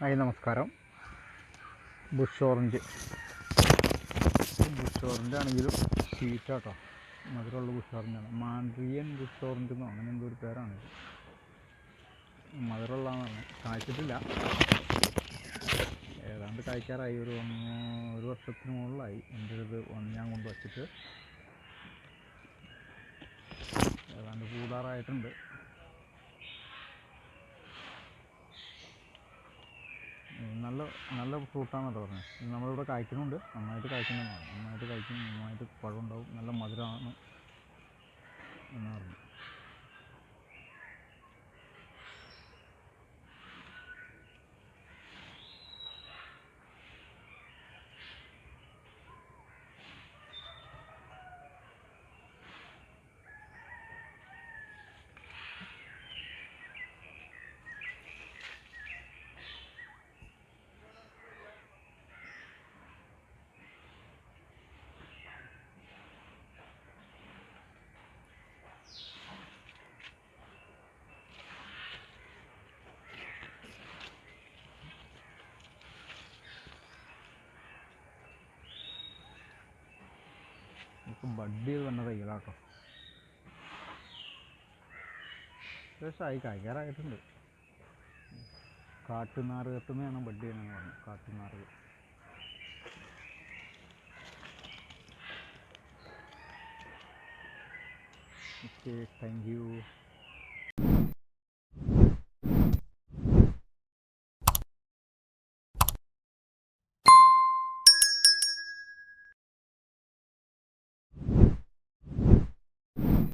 Hi നമസ്കാരം. Bush orange ആണെങ്കിലും സ്വീറ്റാട്ടോ, മധുരമുള്ള ബുഷ് ഓറഞ്ചാണ്. മാൻഡ്രിയൻ ബുഷ് ഓറഞ്ച് എന്നോ അങ്ങനെ എന്തോ ഒരു പേരാണ്. മധുരമുള്ളതെന്ന് പറഞ്ഞു. കായ്ച്ചിട്ടില്ല, ഏതാണ്ട് കായ്ക്കാറായി. ഒരു വർഷത്തിന് മുകളിലായി എൻ്റെ ഇത് ഞാൻ കൊണ്ട് വച്ചിട്ട്. ഏതാണ്ട് കൂടാറായിട്ടുണ്ട്. നല്ല ഫ്രൂട്ടാണെന്നല്ലോ പറഞ്ഞത്. നമ്മളിവിടെ കായ്ക്കുന്നുണ്ട്, നന്നായിട്ട് കായ്ക്കുന്നുണ്ടാവും. നന്നായിട്ട് കായ്ക്കും, നന്നായിട്ട് പഴം ഉണ്ടാവും, നല്ല മധുരമാണ് എന്ന് പറഞ്ഞു. ഇപ്പം ബഡ് ചെയ്ത് വന്ന തൈകളാട്ടോ. ഫ്രഷായി കായ്ക്കാറായിട്ടുണ്ട്. കാട്ടുനാരകത്തുനിന്നാണ് ബഡ് ചെയ്യണമെന്ന് പറഞ്ഞു. കാട്ടുനാരകം. Okay, thank U.